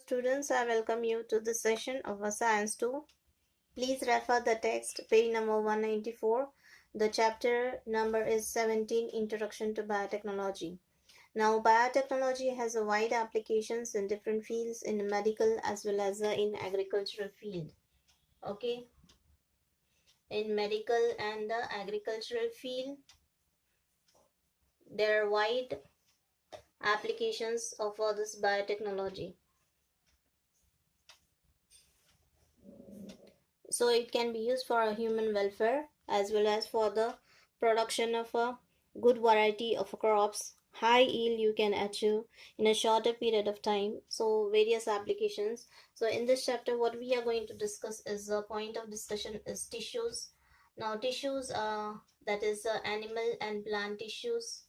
Students, I welcome you to this session of a Science 2. Please refer the text, page number 194. The chapter number is 17, Introduction to Biotechnology. Now, biotechnology has a wide applications in different fields in medical as well as in agricultural field. Okay, in medical and the agricultural field, there are wide applications of this biotechnology. So it can be used for a human welfare as well as for the production of a good variety of crops. High yield you can achieve in a shorter period of time. So various applications. So in this chapter what we are going to discuss is the point of discussion is tissues. Now tissues that is animal and plant tissues,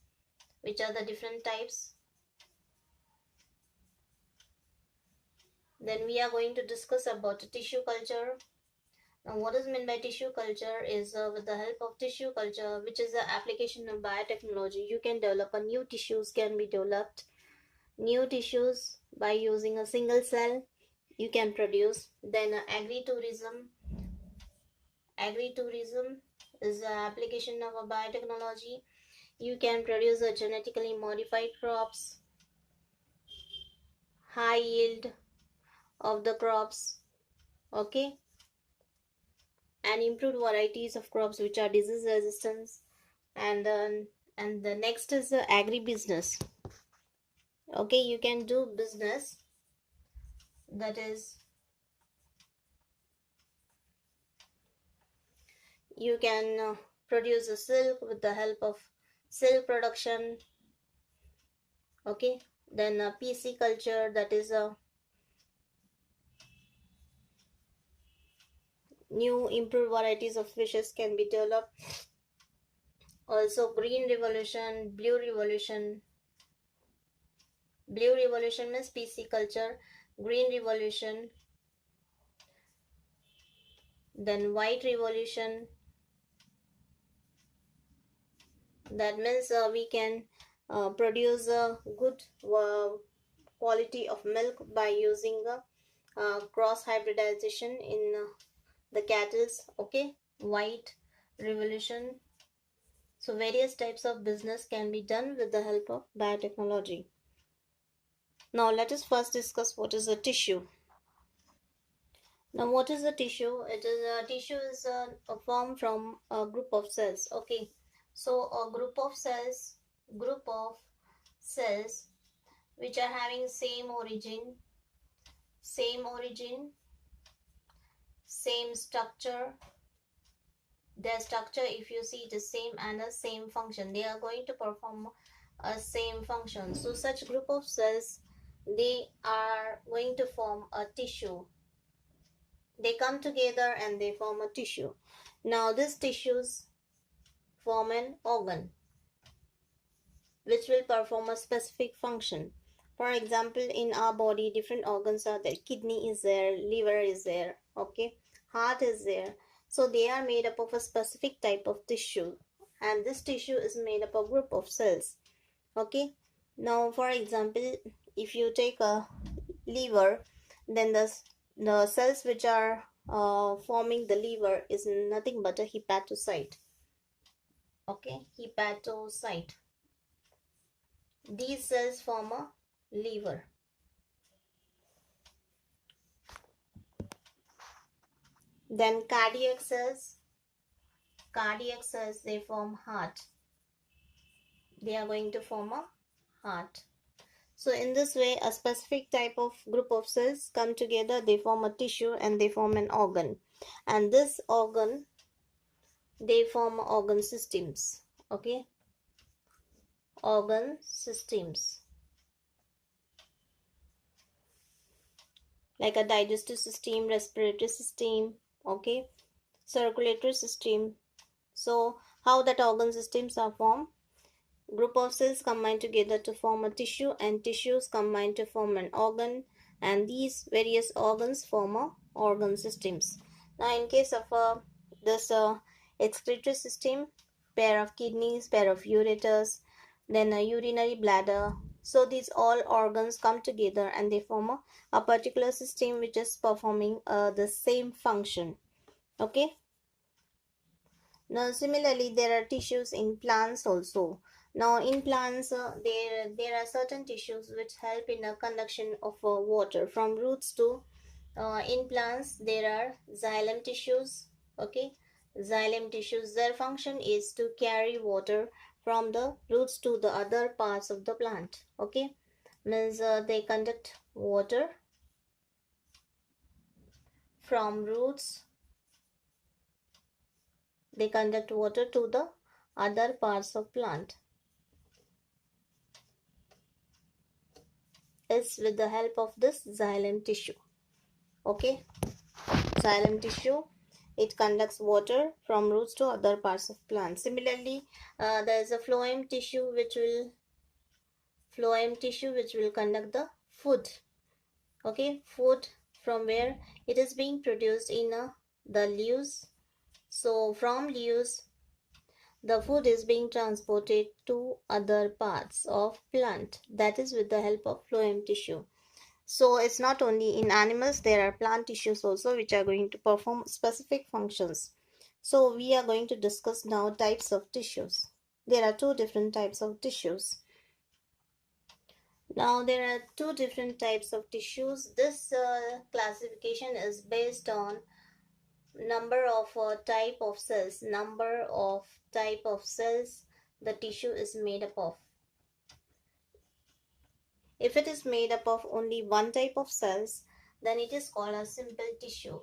which are the different types. Then we are going to discuss about tissue culture. Now, what is meant by tissue culture is with the help of tissue culture, which is the application of biotechnology, you can develop a new tissues can be developed. New tissues by using a single cell you can produce. Then agritourism. Agritourism is the application of a biotechnology. You can produce a genetically modified crops, high yield of the crops. Okay, and improved varieties of crops which are disease resistant. And the next is the agribusiness. Okay, you can do business, that is you can produce a silk with the help of silk production. Okay, then PC culture, that is a new improved varieties of fishes can be developed. Also green revolution, blue revolution. Blue revolution means PC culture, green revolution, then white revolution. That means we can produce a good quality of milk by using cross hybridization in the cattles. Okay, white revolution. So various types of business can be done with the help of biotechnology. Now let us first discuss what is a tissue. Now what is a tissue? Tissue is a form from a group of cells. Okay, so a group of cells which are having same origin, same structure. Their structure, if you see, it is same and the same function. They are going to perform a same function. So such group of cells, they are going to form a tissue. They come together and they form a tissue. Now these tissues form an organ which will perform a specific function. For example, in our body different organs are there. Kidney is there, liver is there, okay, heart is there. So they are made up of a specific type of tissue, and this tissue is made up of a group of cells. Okay, now for example, if you take a liver, then the cells which are forming the liver is nothing but a hepatocyte. Okay, hepatocyte. These cells form a liver. Then cardiac cells, they form heart. They are going to form a heart. So in this way, a specific type of group of cells come together, they form a tissue and they form an organ. And this organ, they form organ systems. Okay, organ systems, like a digestive system, respiratory system, okay, circulatory system. So how that organ systems are formed? Group of cells combine together to form a tissue, and tissues combine to form an organ, and these various organs form a organ systems. Now in case of this excretory system, pair of kidneys, pair of ureters, then a urinary bladder, So these all organs come together and they form a particular system which is performing the same function. Okay. Now similarly there are tissues in plants also. Now in plants there are certain tissues which help in the conduction of water from roots to in plants there are xylem tissues. Okay, xylem tissues, their function is to carry water from the roots to the other parts of the plant. Okay, means they conduct water from roots, they conduct water to the other parts of plant is with the help of this xylem tissue. Okay, xylem tissue, it conducts water from roots to other parts of plant. Similarly, there is a phloem tissue which will conduct the food. Okay, food from where it is being produced in the leaves. So from leaves the food is being transported to other parts of plant, that is with the help of phloem tissue. So it's not only in animals, there are plant tissues also which are going to perform specific functions. So we are going to discuss now types of tissues. There are two different types of tissues. Now there are two different types of tissues. This classification is based on number of type of cells, the tissue is made up of. If it is made up of only one type of cells, then it is called a simple tissue.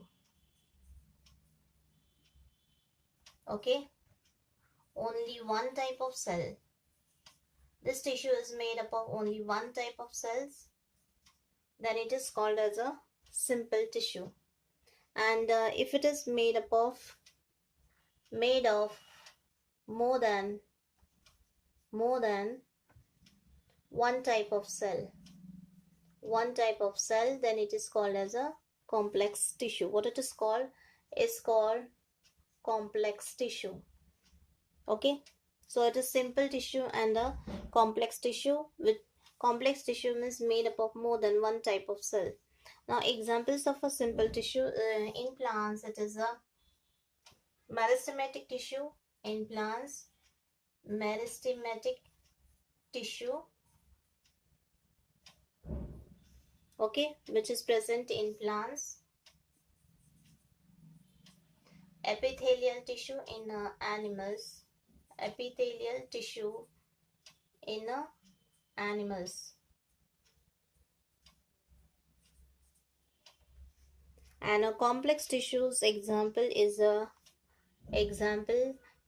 Okay, only one type of cell. This tissue is made up of only one type of cells, then it is called as a simple tissue. And if it is made of more than one type of cell, then it is called as a complex tissue. What it is called is called complex tissue. Okay, so it is simple tissue and a complex tissue. With complex tissue means made up of more than one type of cell. Now examples of a simple tissue in plants, it is a meristematic tissue. In plants, meristematic tissue, okay, which is present in plants. Epithelial tissue in animals, epithelial tissue in animals. And a complex tissues example is a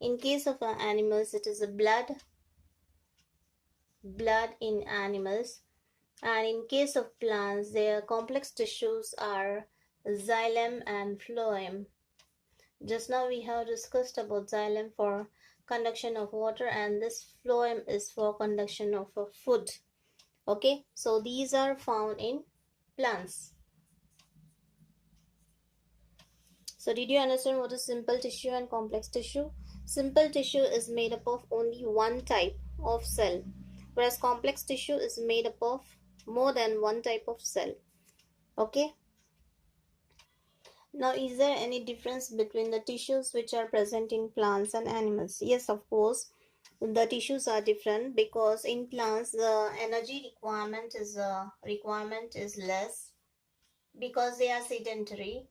in case of animals, it is a blood in animals, and in case of plants their complex tissues are xylem and phloem. Just now we have discussed about xylem for conduction of water and this phloem is for conduction of food. Okay, so these are found in plants. So did you understand what is simple tissue and complex tissue? Simple tissue is made up of only one type of cell, whereas complex tissue is made up of more than one type of cell. Okay. Now, is there any difference between the tissues which are present in plants and animals? Yes, of course. The tissues are different because in plants the energy requirement is less because they are sedentary.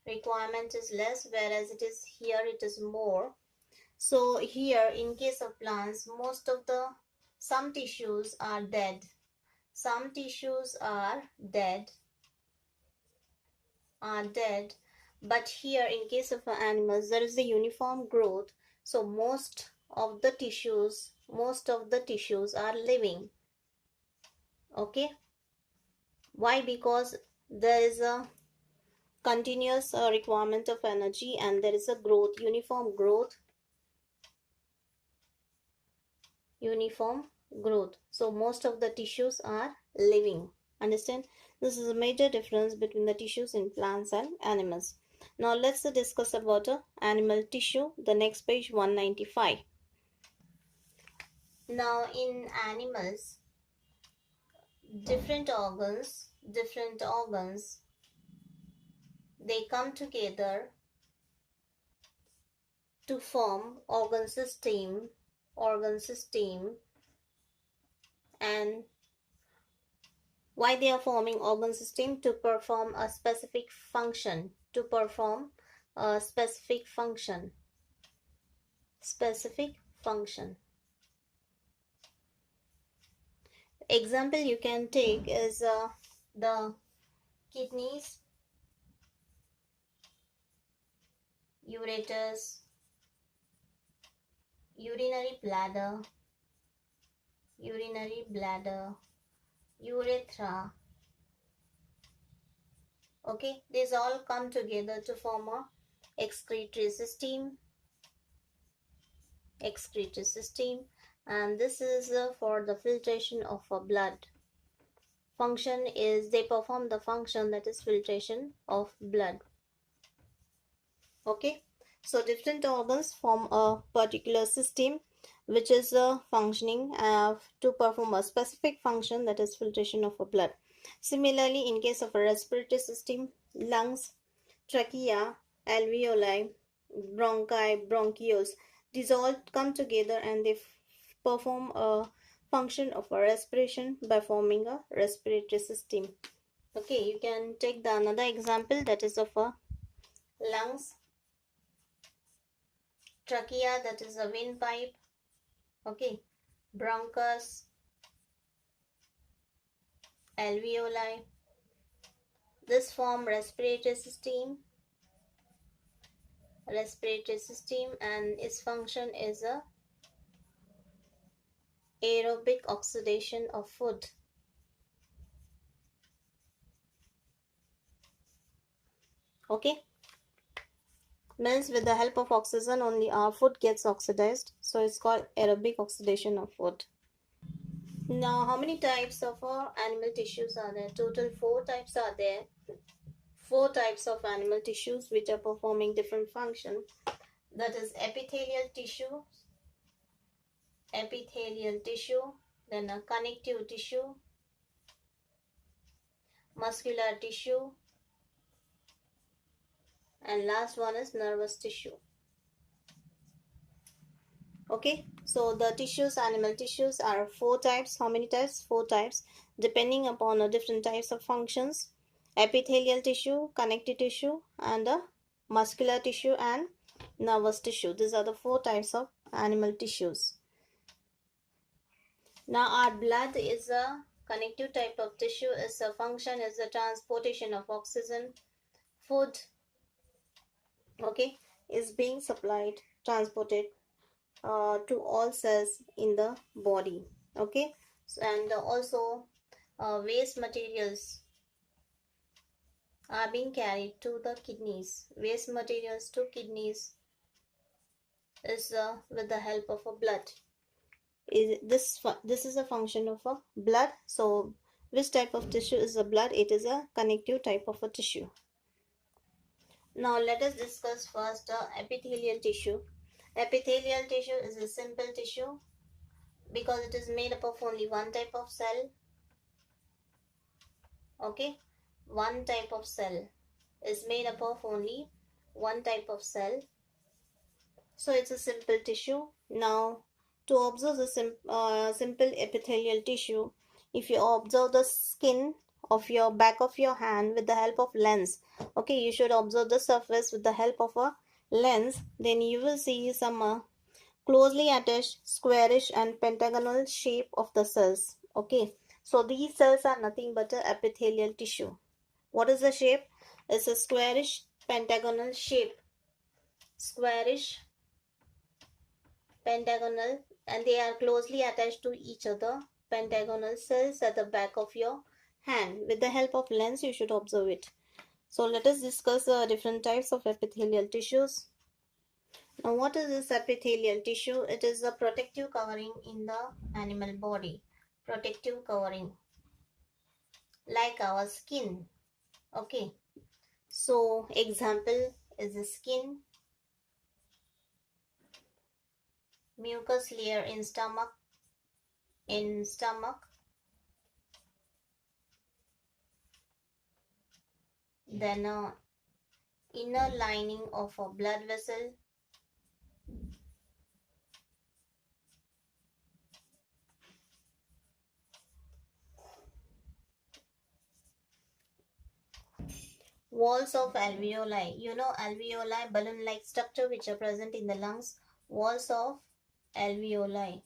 Requirement is less, whereas it is here it is more. So here in case of plants, some tissues are dead. Some tissues are dead, but here in case of animals there is a uniform growth. So most of the tissues are living. Okay. Why? Because there is a continuous requirement of energy and there is a growth, uniform growth. So most of the tissues are living. Understand? This is a major difference between the tissues in plants and animals. Now let's discuss about animal tissue. The next page, 195. Now in animals, different organs, they come together to form organ system. And why they are forming organ system? To perform a specific function, specific function. Example you can take is the kidneys, ureters, urinary bladder, urethra. Okay, these all come together to form a excretory system, and this is for the filtration of blood. Function is they perform the function that is filtration of blood. Okay, so different organs form a particular system which is functioning to perform a specific function, that is filtration of a blood. Similarly, in case of a respiratory system, lungs, trachea, alveoli, bronchi, bronchioles, these all come together and they perform a function of a respiration by forming a respiratory system. Okay, you can take the another example, that is of a lungs, trachea, that is a windpipe. Okay, bronchus, alveoli, this form respiratory system, and its function is a aerobic oxidation of food. Okay, means with the help of oxygen only our food gets oxidized, so it's called aerobic oxidation of food. Now, how many types of animal tissues are there? Total 4 types are there. 4 types of animal tissues which are performing different functions. That is epithelial tissue, then a connective tissue, muscular tissue, and last one is nervous tissue. Okay, so the tissues, animal tissues are 4 types. How many types? 4 types, depending upon the different types of functions. Epithelial tissue, connective tissue, and muscular tissue and nervous tissue. These are the 4 types of animal tissues. Now our blood is a connective type of tissue. Its function is the transportation of oxygen, food, okay, is being supplied, transported to all cells in the body. Okay, and also waste materials are being carried to the kidneys. Waste materials to kidneys is with the help of a blood. This is a function of a blood. So which type of tissue is a blood? It is a connective type of a tissue. Now let us discuss first epithelial tissue. Epithelial tissue is a simple tissue because it is made up of only one type of cell. Okay, one type of cell is made up of only one type of cell, so it's a simple tissue. Now to observe the simple epithelial tissue, if you observe the skin of your back of your hand with the help of lens, okay, you should observe the surface with the help of a lens, then you will see some closely attached squarish and pentagonal shape of the cells. Okay, so these cells are nothing but a epithelial tissue. What is the shape? It's a squarish pentagonal shape, squarish pentagonal, and they are closely attached to each other. Pentagonal cells at the back of your hand. With the help of lens you should observe it. So let us discuss different types of epithelial tissues. Now what is this epithelial tissue? It is a protective covering in the animal body. Protective covering, like our skin. Okay, so example is the skin, mucus layer in stomach, then inner lining of a blood vessel, walls of alveoli. You know alveoli, balloon-like structure which are present in the lungs. Walls of alveoli.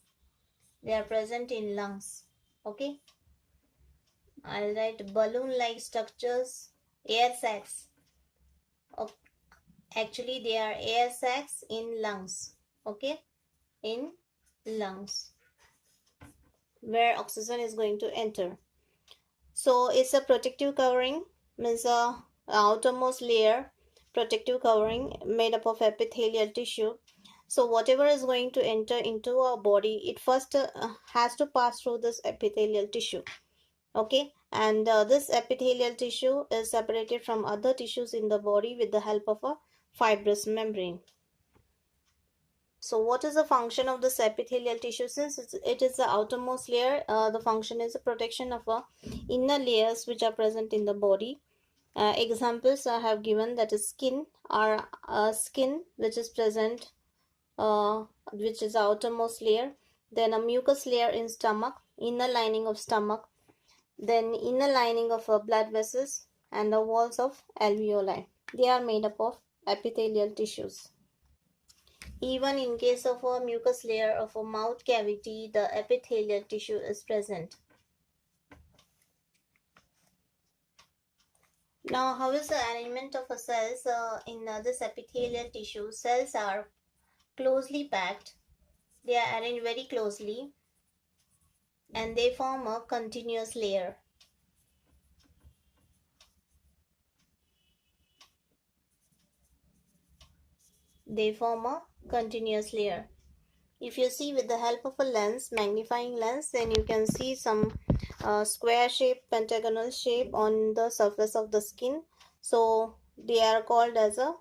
They are present in lungs. Okay. I'll write balloon-like structures, air sacs. Okay. Actually, they are air sacs in lungs. Okay. In lungs, where oxygen is going to enter. So it's a protective covering, means a outermost layer protective covering made up of epithelial tissue. So whatever is going to enter into our body, it first has to pass through this epithelial tissue. Okay, and this epithelial tissue is separated from other tissues in the body with the help of a fibrous membrane. So what is the function of this epithelial tissue? Since it is the outermost layer, the function is the protection of inner layers which are present in the body. Examples I have given, that is skin, or skin which is present, which is the outermost layer. Then a mucus layer in stomach, inner lining of stomach. Then inner lining of blood vessels, and the walls of alveoli. They are made up of epithelial tissues. Even in case of a mucus layer of a mouth cavity, the epithelial tissue is present. Now, how is the arrangement of a cells in this epithelial tissue? Cells are closely packed. They are arranged very closely and they form a continuous layer. They form a continuous layer. If you see with the help of a lens, magnifying lens, then you can see some square shape, pentagonal shape on the surface of the skin. So they are called as a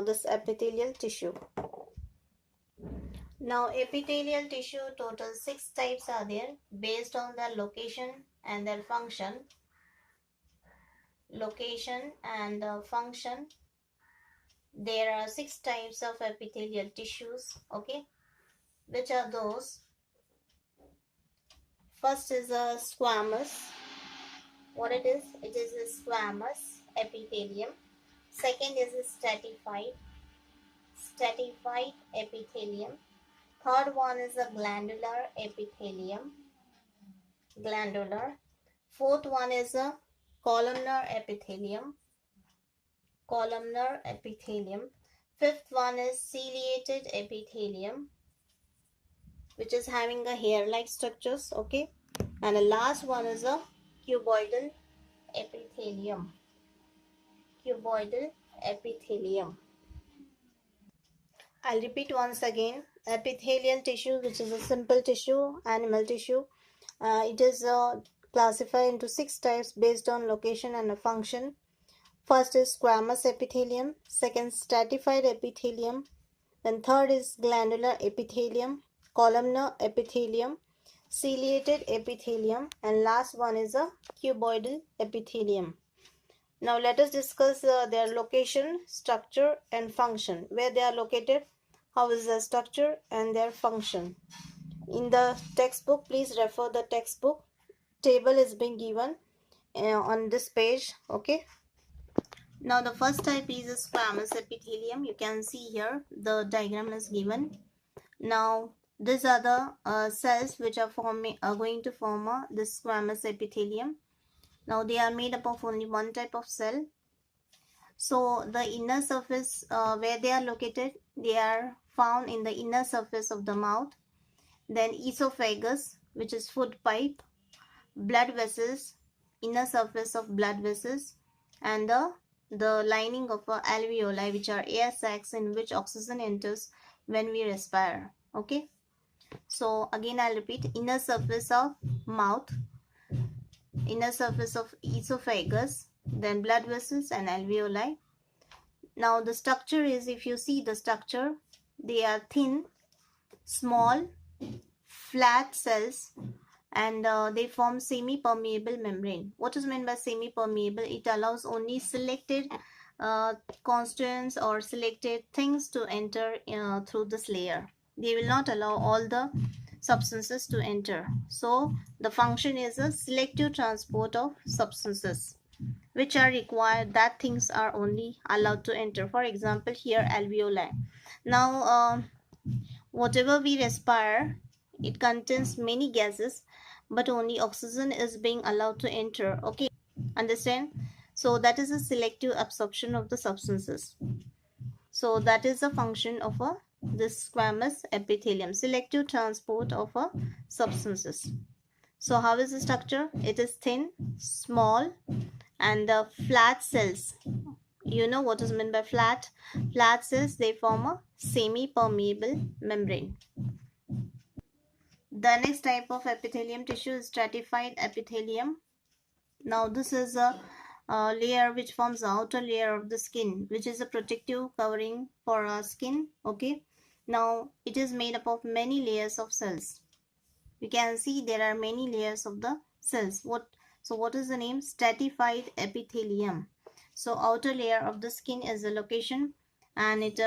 this epithelial tissue. Now epithelial tissue, total 6 types are there based on their location and their function. Location and function. There are 6 types of epithelial tissues. Okay, which are those? First is a squamous. What it is? It is a squamous epithelium. Second is a stratified epithelium. Third one is a glandular epithelium. Glandular. Fourth one is a columnar epithelium. Columnar epithelium. Fifth one is ciliated epithelium, which is having a hair-like structures. Okay, and the last one is a cuboidal epithelium. Cuboidal epithelium. I'll repeat once again. Epithelial tissue, which is a simple tissue, animal tissue. It is classified into 6 types based on location and a function. First is squamous epithelium. Second, stratified epithelium. Then third is glandular epithelium, columnar epithelium, ciliated epithelium, and last one is a cuboidal epithelium. Now let us discuss their location, structure and function. Where they are located, how is their structure and their function. In the textbook, please refer the textbook. Table is being given on this page. Okay. Now the first type is a squamous epithelium. You can see here the diagram is given. Now these are the cells which are going to form this squamous epithelium. Now they are made up of only one type of cell. So the inner surface, where they are located, they are found in the inner surface of the mouth. Then esophagus, which is food pipe, blood vessels, inner surface of blood vessels, and the lining of alveoli, which are air sacs in which oxygen enters when we respire. Okay, so again I'll repeat: inner surface of mouth, inner surface of esophagus, then blood vessels and alveoli. Now the structure is, if you see the structure, they are thin, small, flat cells and they form semi-permeable membrane. What is meant by semi-permeable? It allows only selected constituents or selected things to enter through this layer. They will not allow all the substances to enter. So the function is a selective transport of substances which are required, that things are only allowed to enter. For example, here alveoli. Now whatever we respire, it contains many gases, but only oxygen is being allowed to enter. Okay, understand? So that is a selective absorption of the substances. So that is the function of a this squamous epithelium, selective transport of a substances. So how is the structure? It is thin, small, and the flat cells. You know what is meant by flat? Flat cells, they form a semi-permeable membrane. The next type of epithelium tissue is stratified epithelium. Now this is a layer which forms the outer layer of the skin, which is a protective covering for our skin. Okay. Now it is made up of many layers of cells. You can see there are many layers of the cells. What is the name? Stratified epithelium. So outer layer of the skin is the location, and it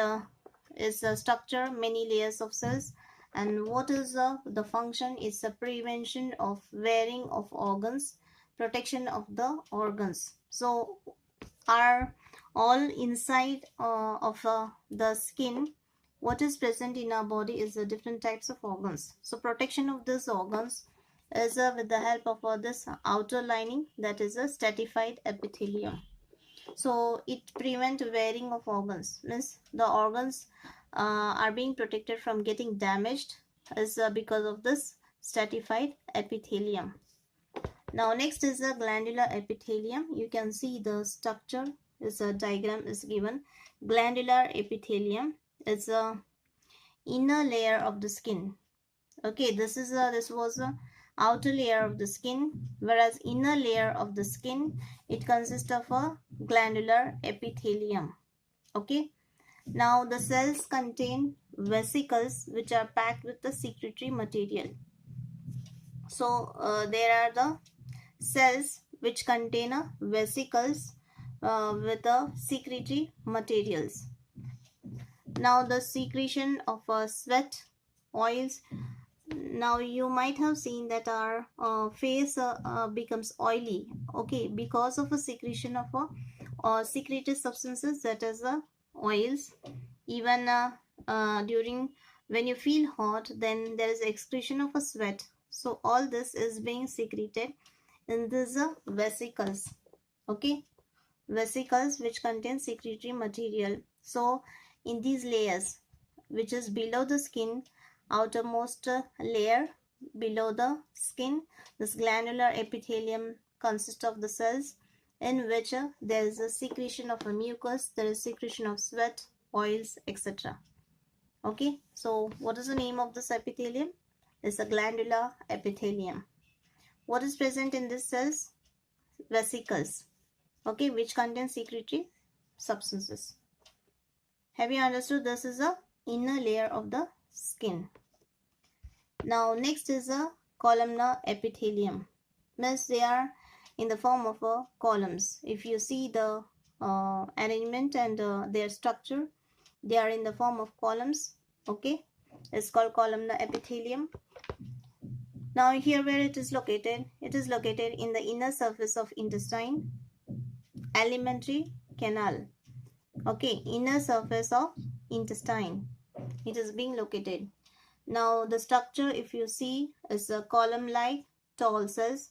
is a structure, many layers of cells. And what is the function? It's a prevention of wearing of organs, protection of the organs. So are all inside of the skin. What is present in our body is the different types of organs. So protection of these organs is with the help of this outer lining, that is a stratified epithelium. So it prevents wearing of organs, means the organs are being protected from getting damaged is because of this stratified epithelium. Now next is the glandular epithelium. You can see the structure is a diagram is given. Glandular epithelium is a inner layer of the skin. Okay, this was a outer layer of the skin, whereas inner layer of the skin, it consists of a glandular epithelium. Okay, now the cells contain vesicles which are packed with the secretory material. So there are the cells which contain vesicles with the secretory materials. Now the secretion of sweat, oils. Now you might have seen that our face becomes oily, okay, because of a secretion of secreted substances, that is oils. Even during when you feel hot, then there is excretion of a sweat. So all this is being secreted in these vesicles. Okay, vesicles which contain secretory material. So in these layers which is below the skin, outermost layer below the skin, this glandular epithelium consists of the cells in which there is a secretion of a mucus, there is secretion of sweat, oils, etc. Okay, so what is the name of this epithelium? It's a glandular epithelium. What is present in these cells? Vesicles, okay, which contain secretory substances. Have you understood? This is the inner layer of the skin. Now next is a columnar epithelium. Means they are in the form of columns. If you see the arrangement and their structure, they are in the form of columns. Okay, it's called columnar epithelium. Now here where it is located in the inner surface of intestine, alimentary canal. Okay, inner surface of intestine, it is being located. Now the structure, if you see, is a column like tall cells.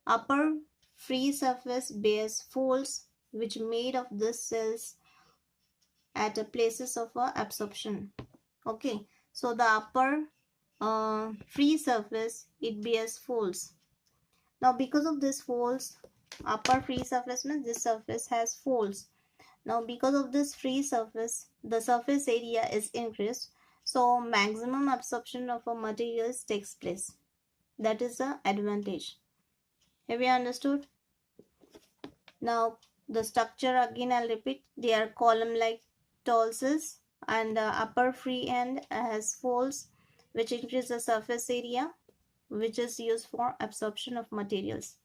Upper free surface bears folds which made of these cells at places of absorption. Okay, so the upper free surface, it bears folds. Now because of these folds, upper free surface means this surface has folds. Now because of this free surface, the surface area is increased, so maximum absorption of materials takes place. That is the advantage. Have you understood? Now the structure again I'll repeat. They are column like tall cells, and the upper free end has folds which increase the surface area. which is used for absorption of materials.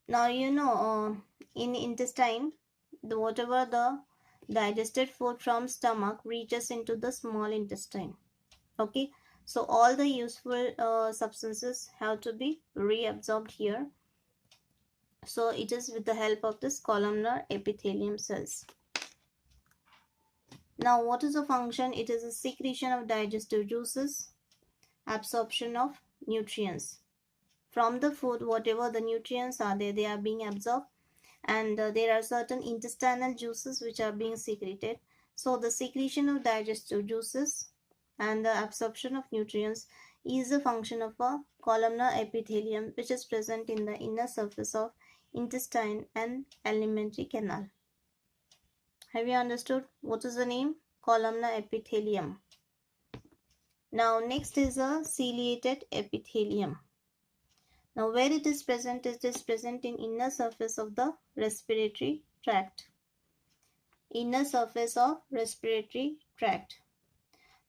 Now in intestine, whatever the digested food from stomach reaches into the small intestine. Okay, so all the useful substances have to be reabsorbed here. So it is with the help of this columnar epithelium cells. Now what is the function? It is a secretion of digestive juices, absorption of nutrients from the food. Whatever the nutrients are there, they are being absorbed, and there are certain intestinal juices which are being secreted. So the secretion of digestive juices and the absorption of nutrients is a function of a columnar epithelium, which is present in the inner surface of intestine and alimentary canal. Have you understood what is the name? Columnar epithelium. Now next is a ciliated epithelium. Now where it is present in inner surface of the respiratory tract. Inner surface of respiratory tract.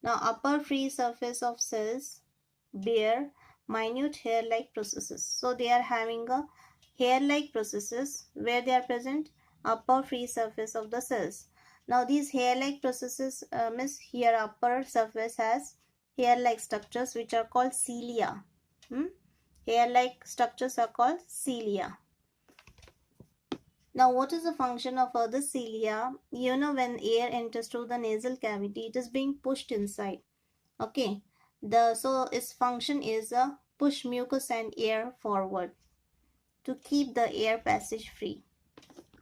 Now upper free surface of cells bear minute hair-like processes. So they are having a hair-like processes where they are present upper free surface of the cells. Now these hair-like processes means here upper surface has hair-like structures which are called cilia. Hair-like structures are called cilia. Now what is the function of the cilia? When air enters through the nasal cavity, it is being pushed inside. Okay, so its function is push mucus and air forward to keep the air passage free.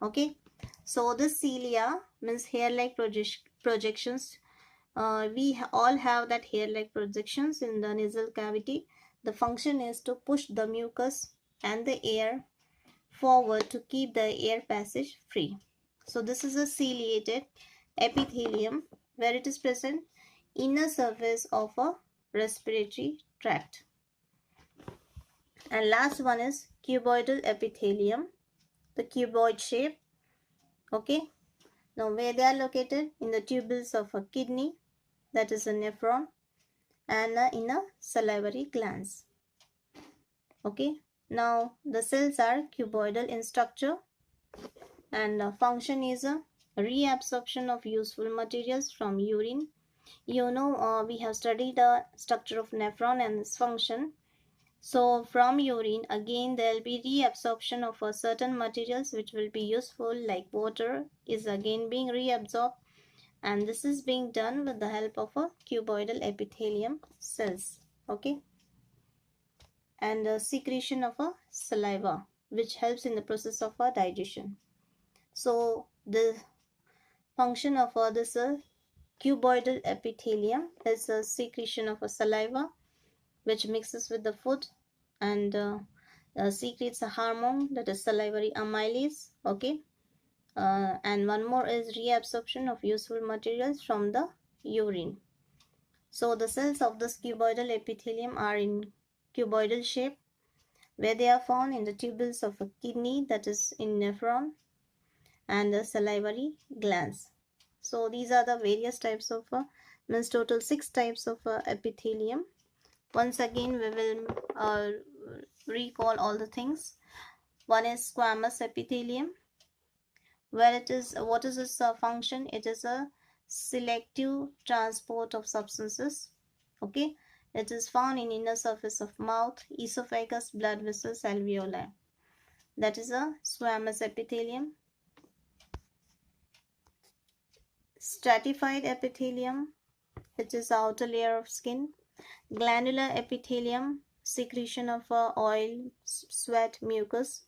Okay, so the cilia means hair-like projections. We all have that hair-like projections in the nasal cavity. The function is to push the mucus and the air forward to keep the air passage free. So this is a ciliated epithelium where it is present inner surface of a respiratory tract. And last one is cuboidal epithelium, the cuboid shape. Okay, now where they are located? In the tubules of a kidney, that is a nephron, and in a salivary glands. Okay, now the cells are cuboidal in structure, and function is a reabsorption of useful materials from urine. We have studied the structure of nephron and its function. So from urine, again there will be reabsorption of certain materials which will be useful, like water is again being reabsorbed, and this is being done with the help of a cuboidal epithelium cells. Okay, and secretion of a saliva, which helps in the process of digestion. So the function of this cuboidal epithelium is a secretion of a saliva which mixes with the food and secretes a hormone, that is salivary amylase. Okay, and one more is reabsorption of useful materials from the urine. So the cells of this cuboidal epithelium are in cuboidal shape, where they are found in the tubules of a kidney, that is in nephron, and the salivary glands. So these are the various types of means total 6 types of epithelium. Once again we will recall all the things. One is squamous epithelium, where it is, what is its function? It is a selective transport of substances. Okay, it is found in inner surface of mouth, esophagus, blood vessels, alveoli. That is a squamous epithelium. Stratified epithelium, it is the outer layer of skin. Glandular epithelium, secretion of oil, sweat, mucus.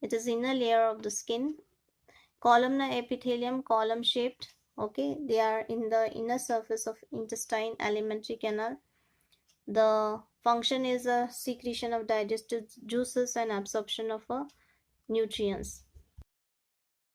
It is inner layer of the skin. Columnar epithelium, column shaped. Okay, they are in the inner surface of intestine, alimentary canal. The function is a secretion of digestive juices and absorption of nutrients.